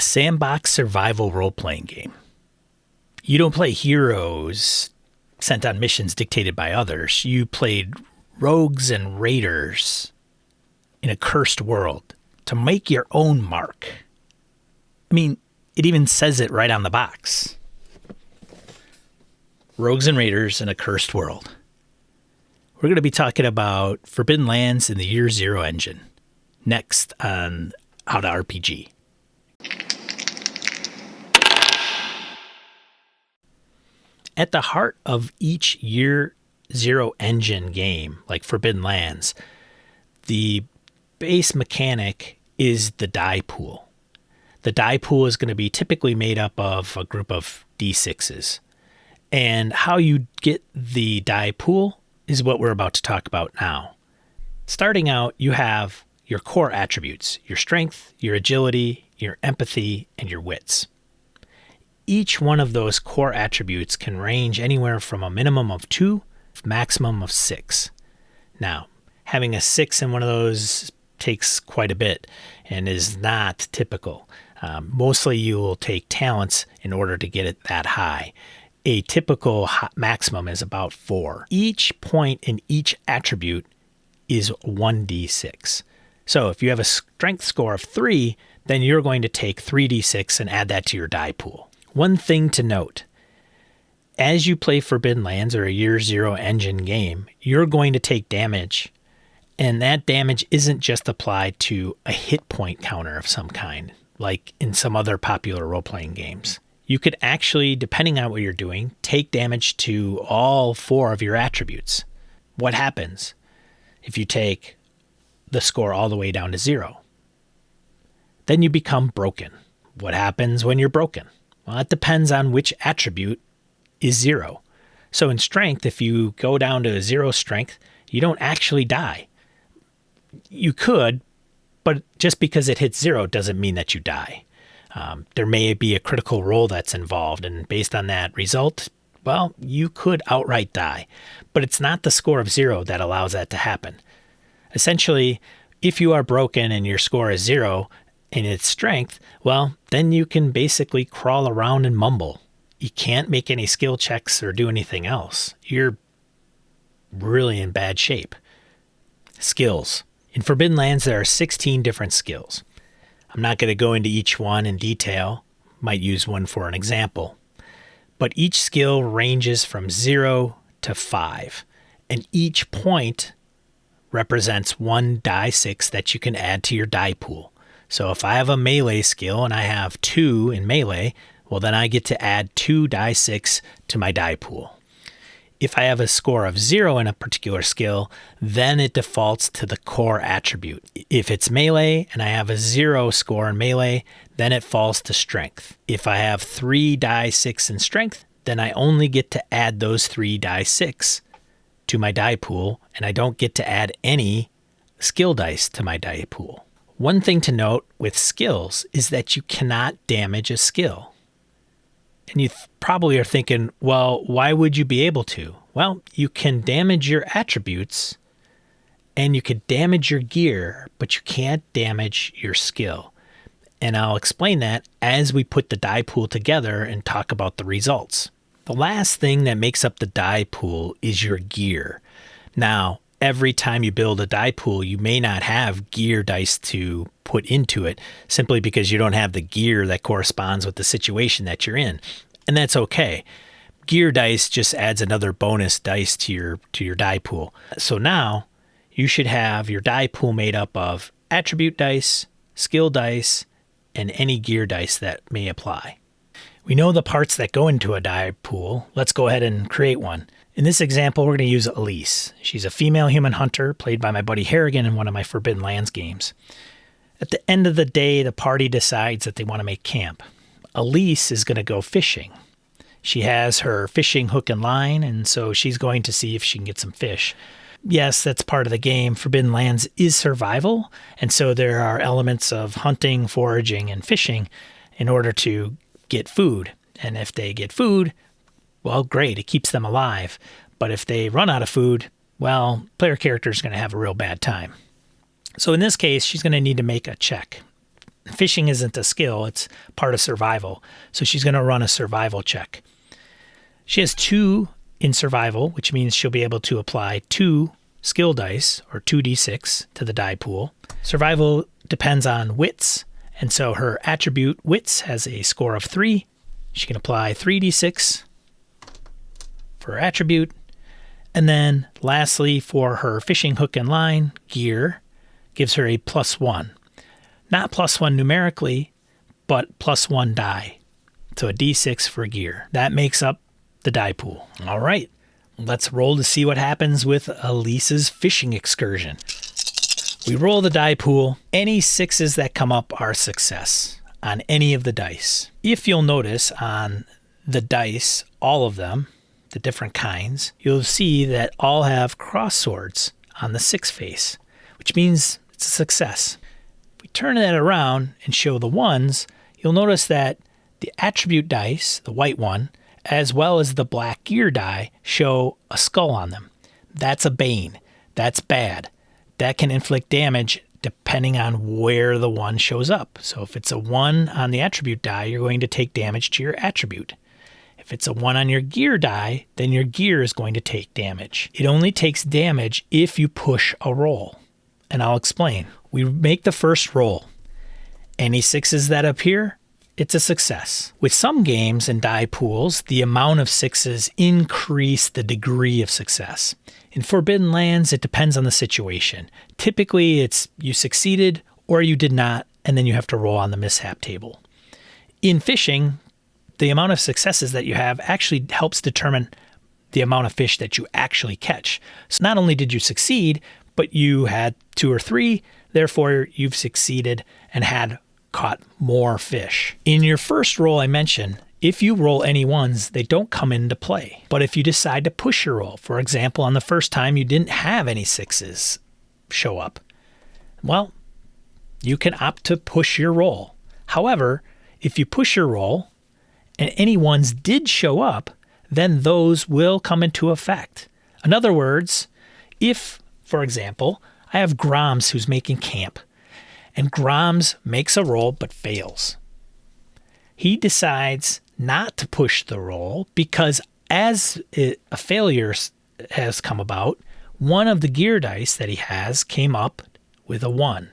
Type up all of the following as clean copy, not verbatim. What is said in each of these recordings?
sandbox survival role-playing game. You don't play heroes sent on missions dictated by others. You played rogues and raiders in a cursed world to make your own mark. I mean, it even says it right on the box. Rogues and raiders in a cursed world. We're going to be talking about Forbidden Lands in the Year Zero engine. Next on How to RPG. At the heart of each Year Zero engine game, like Forbidden Lands, the base mechanic is the die pool. The die pool is going to be typically made up of a group of D6s. And how you get the die pool is what we're about to talk about now. Starting out, you have your core attributes, your strength, your agility, your empathy, and your wits. Each one of those core attributes can range anywhere from a minimum of 2 to a maximum of 6. Now, having a 6 in one of those takes quite a bit and is not typical. Mostly you will take talents in order to get it that high. A typical maximum is about 4. Each point in each attribute is 1d6. So if you have a strength score of 3, then you're going to take 3d6 and add that to your die pool. One thing to note, as you play Forbidden Lands or a Year Zero engine game, you're going to take damage, and that damage isn't just applied to a hit point counter of some kind, like in some other popular role-playing games. You could actually, depending on what you're doing, take damage to all 4 of your attributes. What happens if you take the score all the way down to 0? Then you become broken. What happens when you're broken? Well, it depends on which attribute is 0. So in strength, if you go down to a 0 strength, you don't actually die. You could, but just because it hits 0 doesn't mean that you die. There may be a critical role that's involved, and based on that result, well, you could outright die. But it's not the score of 0 that allows that to happen. Essentially, if you are broken and your score is 0 and it's strength, well, then you can basically crawl around and mumble. You can't make any skill checks or do anything else. You're really in bad shape. Skills. In Forbidden Lands, there are 16 different skills. I'm not going to go into each one in detail. Might use one for an example. But each skill ranges from 0 to 5. And each point represents 1 die 6 that you can add to your die pool. So if I have a melee skill and I have 2 in melee, well, then I get to add 2 die 6 to my die pool. If I have a score of 0 in a particular skill, then it defaults to the core attribute. If it's melee and I have a 0 score in melee, then it falls to strength. If I have 3 die 6 in strength, then I only get to add those 3 die 6 to my die pool, and I don't get to add any skill dice to my die pool. One thing to note with skills is that you cannot damage a skill. And you probably are thinking, well, why would you be able to? Well, you can damage your attributes and you could damage your gear, but you can't damage your skill. And I'll explain that as we put the die pool together and talk about the results. The last thing that makes up the die pool is your gear. Now, every time you build a die pool, you may not have gear dice to put into it simply because you don't have the gear that corresponds with the situation that you're in. And that's okay. Gear dice just adds another bonus dice to your die pool. So now you should have your die pool made up of attribute dice, skill dice, and any gear dice that may apply. We know the parts that go into a die pool. Let's go ahead and create one. In this example, we're going to use Elise. She's a female human hunter played by my buddy Harrigan in one of my Forbidden Lands games. At the end of the day, the party decides that they want to make camp. Elise is going to go fishing. She has her fishing hook and line, and so she's going to see if she can get some fish. Yes, that's part of the game. Forbidden Lands is survival, and so there are elements of hunting, foraging, and fishing in order to get food. And if they get food, well, great, it keeps them alive. But if they run out of food, well, player character is going to have a real bad time. So in this case, she's going to need to make a check. Fishing isn't a skill, it's part of survival. So she's going to run a survival check. She has 2 in survival, which means she'll be able to apply 2 skill dice, or 2d6, to the die pool. Survival depends on wits, and so her attribute wits has a score of 3. She can apply 3d6 for her attribute. And then lastly, for her fishing hook and line gear, gives her a +1. Not +1 numerically, but +1 die. So a d6 for gear. That makes up the die pool. All right, let's roll to see what happens with Elise's fishing excursion. We roll the die pool. Any 6s that come up are success on any of the dice. If you'll notice on the dice, all of them, the different kinds, you'll see that all have cross swords on the 6 face, which means it's a success. If we turn that around and show the 1s, you'll notice that the attribute dice, the white one, as well as the black gear die, show a skull on them. That's a bane. That's bad. That can inflict damage depending on where the 1 shows up. So if it's a 1 on the attribute die, you're going to take damage to your attribute. If it's a 1 on your gear die, then your gear is going to take damage. It only takes damage if you push a roll. And I'll explain. We make the first roll. Any 6s that appear, it's a success. With some games and die pools, the amount of 6s increase the degree of success. In Forbidden Lands, it depends on the situation. Typically, it's you succeeded or you did not, and then you have to roll on the mishap table. In fishing, the amount of successes that you have actually helps determine the amount of fish that you actually catch. So not only did you succeed, but you had 2 or 3, therefore you've succeeded and had caught more fish. In your first roll I mentioned, if you roll any 1s, they don't come into play. But if you decide to push your roll, for example, on the first time you didn't have any 6s show up, well, you can opt to push your roll. However, if you push your roll and any 1s did show up, then those will come into effect. In other words, if, for example, I have Groms who's making camp, and Groms makes a roll but fails. He decides not to push the roll because as a failure has come about, one of the gear dice that he has came up with a 1.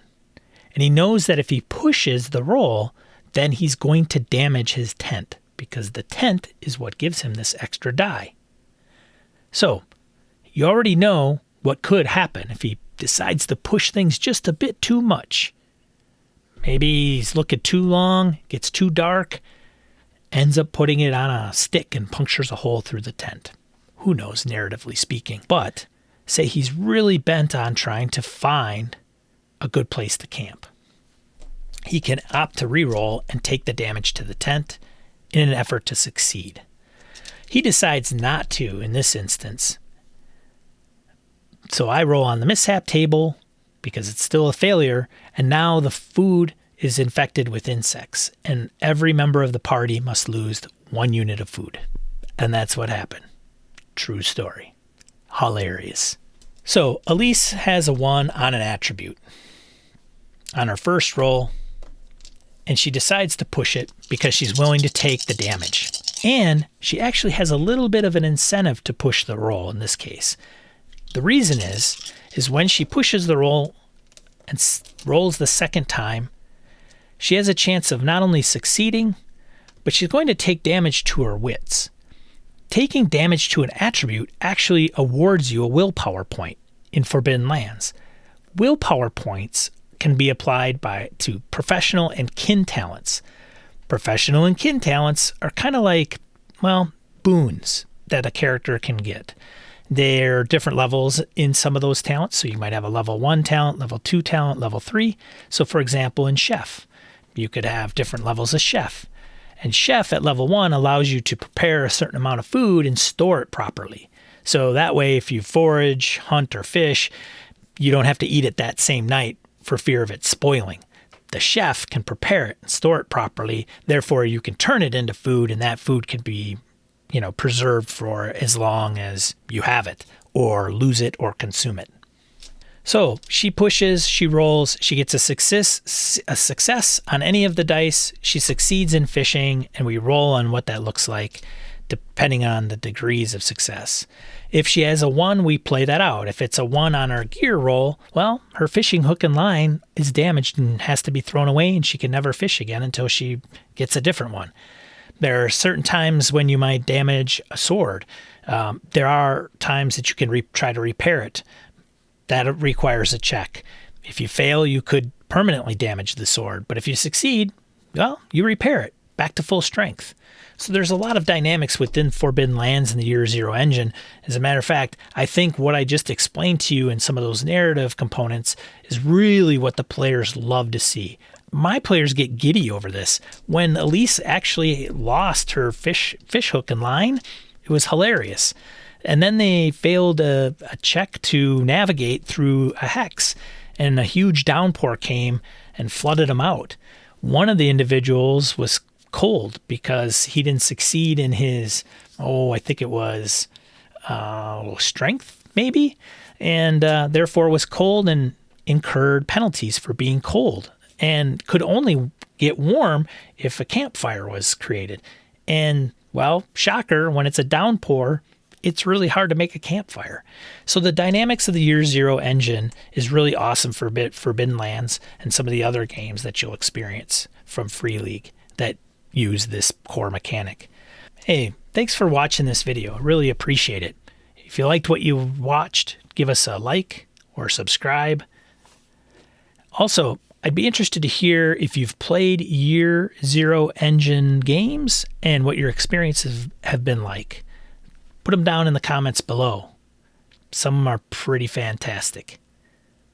And he knows that if he pushes the roll, then he's going to damage his tent because the tent is what gives him this extra die. So you already know what could happen if he decides to push things just a bit too much. Maybe he's looking too long, gets too dark, ends up putting it on a stick and punctures a hole through the tent. Who knows, narratively speaking. But say he's really bent on trying to find a good place to camp. He can opt to reroll and take the damage to the tent in an effort to succeed. He decides not to in this instance. So I roll on the mishap table because it's still a failure, and now the food is infected with insects, and every member of the party must lose 1 unit of food. And that's what happened. True story. Hilarious. So Elise has a 1 on an attribute on her first roll, and she decides to push it because she's willing to take the damage. And she actually has a little bit of an incentive to push the roll in this case. The reason is when she pushes the roll and rolls the second time, she has a chance of not only succeeding, but she's going to take damage to her wits. Taking damage to an attribute actually awards you a willpower point in Forbidden Lands. Willpower points can be applied to professional and kin talents. Professional and kin talents are kind of like, well, boons that a character can get. There are different levels in some of those talents. So you might have a level 1 talent, level 2 talent, level 3. So for example, in Chef, you could have different levels of Chef. And Chef at level 1 allows you to prepare a certain amount of food and store it properly. So that way, if you forage, hunt, or fish, you don't have to eat it that same night for fear of it spoiling. The chef can prepare it and store it properly. Therefore, you can turn it into food, and that food can be preserved for as long as you have it, or lose it, or consume it. So she pushes, she rolls, she gets a success on any of the dice. She succeeds in fishing, and we roll on what that looks like, depending on the degrees of success. If she has a 1, we play that out. If it's a 1 on her gear roll, well, her fishing hook and line is damaged and has to be thrown away, and she can never fish again until she gets a different one. There are certain times when you might damage a sword. There are times that you can try to repair it. That requires a check. If you fail, you could permanently damage the sword. But if you succeed, well, you repair it back to full strength. So there's a lot of dynamics within Forbidden Lands and the Year Zero engine. As a matter of fact, I think what I just explained to you in some of those narrative components is really what the players love to see. My players get giddy over this. When Elise actually lost her fish hook and line, it was hilarious. And then they failed a check to navigate through a hex, and a huge downpour came and flooded them out. One of the individuals was cold because he didn't succeed in his, I think it was strength, maybe, and therefore was cold and incurred penalties for being cold, and could only get warm if a campfire was created. And, well, shocker, when it's a downpour, it's really hard to make a campfire. So the dynamics of the Year Zero engine is really awesome for Forbidden Lands and some of the other games that you'll experience from Free League that use this core mechanic. Hey, thanks for watching this video. I really appreciate it. If you liked what you watched, give us a like or subscribe. Also, I'd be interested to hear if you've played Year Zero engine games and what your experiences have been like. Put them down in the comments below. Some are pretty fantastic.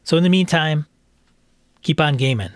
So in the meantime, keep on gaming.